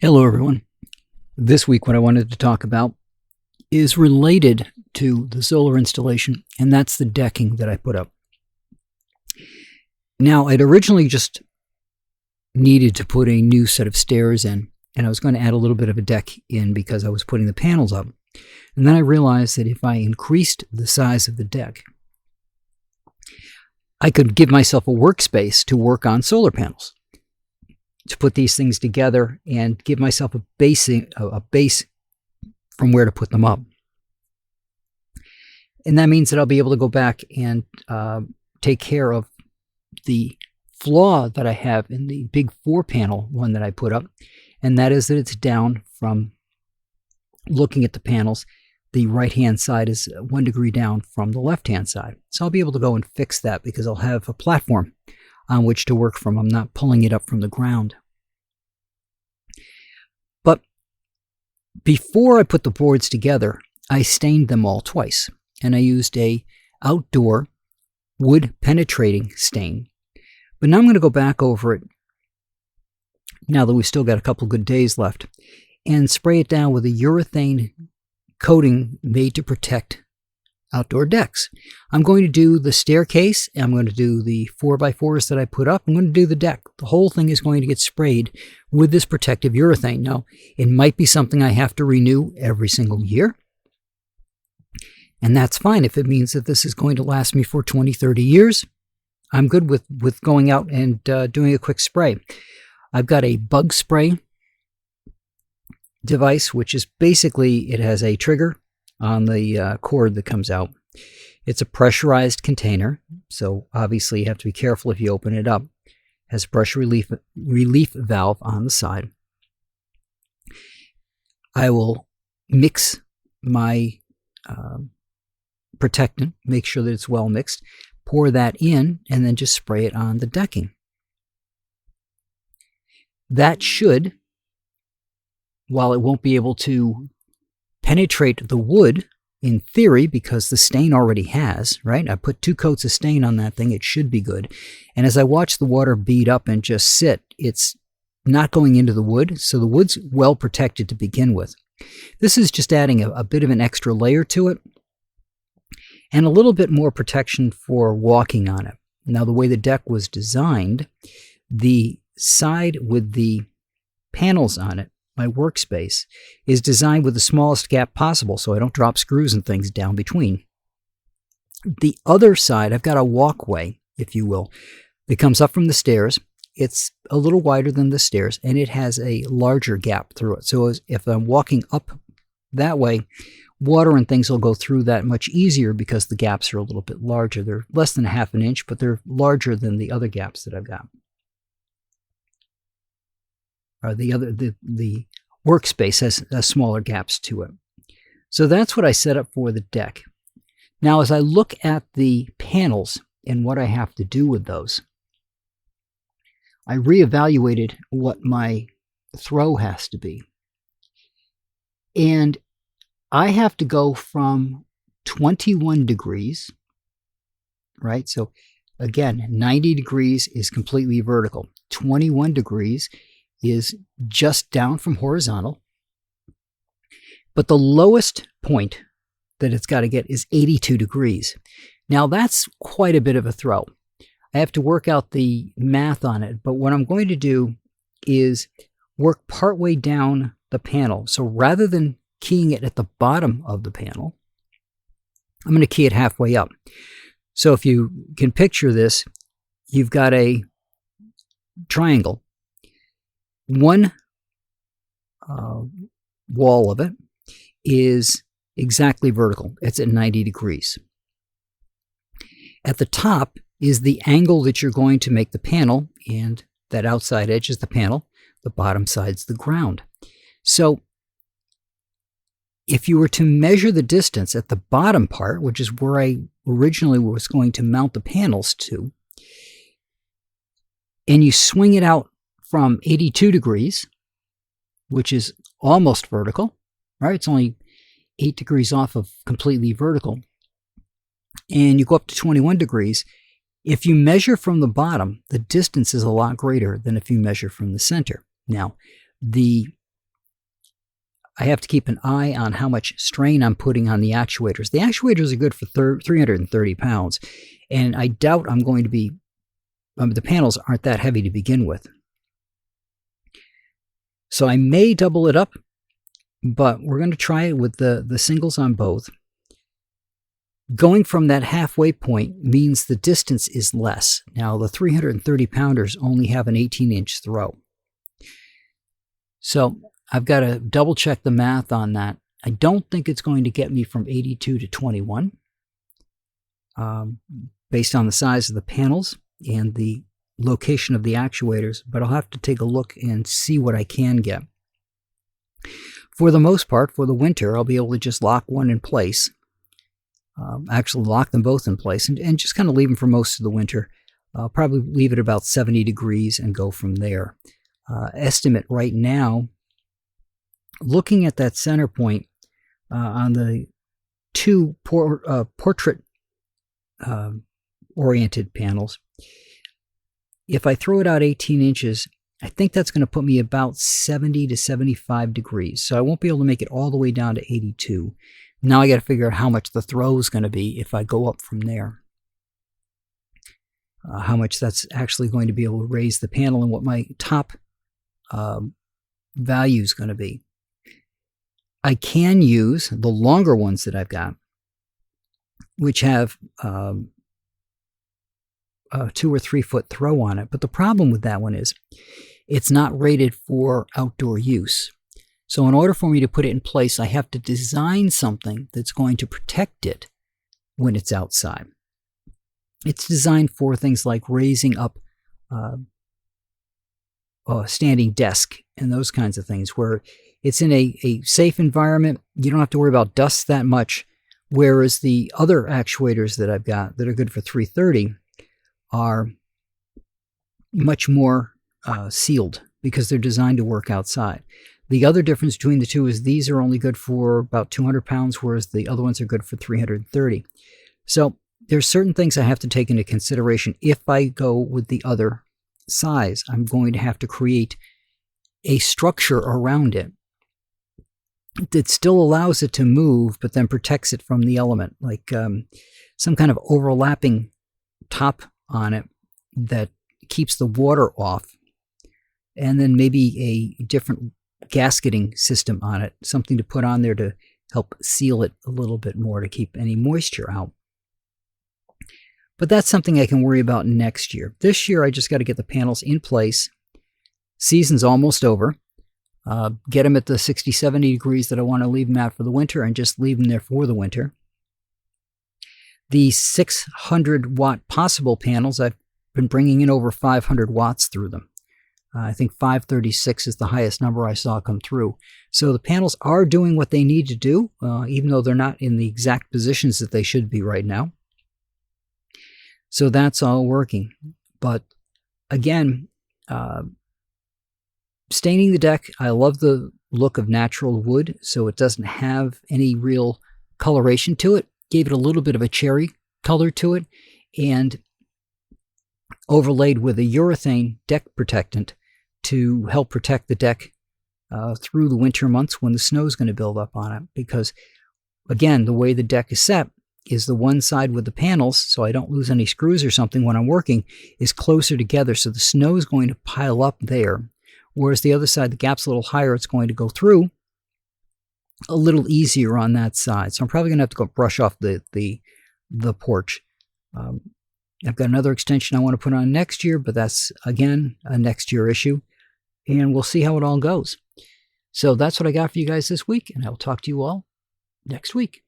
Hello everyone. This week what I wanted to talk about is related to the solar installation, and that's the decking that I put up. Now, I'd originally just needed to put a new set of stairs in, and I was going to add a little bit of a deck in because I was putting the panels up. And then I realized that if I increased the size of the deck, I could give myself a workspace to work on solar panels, to put these things together and give myself a base from where to put them up. And that means that I'll be able to go back and take care of the flaw that I have in the big 4-panel one that I put up, and that is that it's down from looking at the panels. The right-hand side is 1 degree down from the left-hand side. So I'll be able to go and fix that because I'll have a platform on which to work from. I'm not pulling it up from the ground. But before I put the boards together, I stained them all twice, and I used a outdoor wood penetrating stain. But now I'm going to go back over it, now that we've still got a couple good days left, and spray it down with a urethane coating made to protect outdoor decks. I'm going to do the staircase, I'm going to do the 4x4s that I put up, I'm going to do the deck. The whole thing is going to get sprayed with this protective urethane. Now, it might be something I have to renew every single year, and that's fine. If it means that this is going to last me for 20, 30 years, I'm good with going out and doing a quick spray. I've got a bug spray device, which is basically, it has a trigger on the cord that comes out. It's a pressurized container, so obviously you have to be careful if you open it up. It has a pressure relief valve on the side. I will mix my protectant, make sure that it's well mixed, pour that in, and then just spray it on the decking. That should, while it won't be able to penetrate the wood in theory because the stain already has, right? I put 2 coats of stain on that thing. It should be good. And as I watch the water bead up and just sit, it's not going into the wood, so the wood's well protected to begin with. This is just adding a bit of an extra layer to it and a little bit more protection for walking on it. Now, the way the deck was designed, the side with the panels on it, my workspace, is designed with the smallest gap possible so I don't drop screws and things down between. The other side, I've got a walkway, if you will, that comes up from the stairs. It's a little wider than the stairs, and it has a larger gap through it. So if I'm walking up that way, water and things will go through that much easier because the gaps are a little bit larger. They're less than 1/2 inch, but they're larger than the other gaps that I've got. The workspace has smaller gaps to it. So that's what I set up for the deck. Now, as I look at the panels and what I have to do with those, I reevaluated what my throw has to be. And I have to go from 21 degrees, right? So again, 90 degrees is completely vertical. 21 degrees is just down from horizontal, but the lowest point that it's got to get is 82 degrees. Now, that's quite a bit of a throw. I have to work out the math on it, but what I'm going to do is work partway down the panel. So rather than keying it at the bottom of the panel, I'm going to key it halfway up. So if you can picture this, you've got a triangle. One wall of it is exactly vertical. It's at 90 degrees. At the top is the angle that you're going to make the panel, and that outside edge is the panel. The bottom side's the ground. So if you were to measure the distance at the bottom part, which is where I originally was going to mount the panels to, and you swing it out from 82 degrees, which is almost vertical, right? It's only 8 degrees off of completely vertical. And you go up to 21 degrees. If you measure from the bottom, the distance is a lot greater than if you measure from the center. Now, the I have to keep an eye on how much strain I'm putting on the actuators. The actuators are good for 330 pounds, and I doubt I'm going to be, the panels aren't that heavy to begin with. So I may double it up, but we're going to try it with the singles on both. Going from that halfway point means the distance is less. Now, the 330 pounders only have an 18-inch throw. So I've got to double check the math on that. I don't think it's going to get me from 82 to 21 based on the size of the panels and the location of the actuators, but I'll have to take a look and see what I can get. For the most part, for the winter, I'll be able to just lock one in place. Actually lock them both in place and just kind of leave them for most of the winter. I'll probably leave it about 70 degrees and go from there. Estimate right now, looking at that center point on the two portrait oriented panels, if I throw it out 18 inches, I think that's going to put me about 70 to 75 degrees. So I won't be able to make it all the way down to 82. Now I got to figure out how much the throw is going to be if I go up from there. How much that's actually going to be able to raise the panel and what my top value is going to be. I can use the longer ones that I've got, which have a 2 or 3 foot throw on it. But the problem with that one is it's not rated for outdoor use. So in order for me to put it in place, I have to design something that's going to protect it when it's outside. It's designed for things like raising up a standing desk and those kinds of things, where it's in a safe environment. You don't have to worry about dust that much, whereas the other actuators that I've got that are good for 330 are much more sealed because they're designed to work outside. The other difference between the two is these are only good for about 200 pounds, whereas the other ones are good for 330. So there's certain things I have to take into consideration. If I go with the other size, I'm going to have to create a structure around it that still allows it to move, but then protects it from the element, like some kind of overlapping top on it that keeps the water off, and then maybe a different gasketing system on it, something to put on there to help seal it a little bit more to keep any moisture out. But that's something I can worry about next year. This year, I just got to get the panels in place. Season's almost over. Get them at the 60, 70 degrees that I want to leave them at for the winter and just leave them there for the winter. The 600 watt possible panels, I've been bringing in over 500 watts through them. I think 536 is the highest number I saw come through. So the panels are doing what they need to do, even though they're not in the exact positions that they should be right now. So that's all working. But again, staining the deck, I love the look of natural wood, so it doesn't have any real coloration to it. Gave it a little bit of a cherry color to it, and overlaid with a urethane deck protectant to help protect the deck through the winter months when the snow is going to build up on it. Because, again, the way the deck is set is the one side with the panels, so I don't lose any screws or something when I'm working, is closer together, so the snow is going to pile up there. Whereas the other side, the gap's a little higher, it's going to go through a little easier on that side. So I'm probably going to have to go brush off the porch. I've got another extension I want to put on next year, but that's, again, a next year issue. And we'll see how it all goes. So that's what I got for you guys this week, and I will talk to you all next week.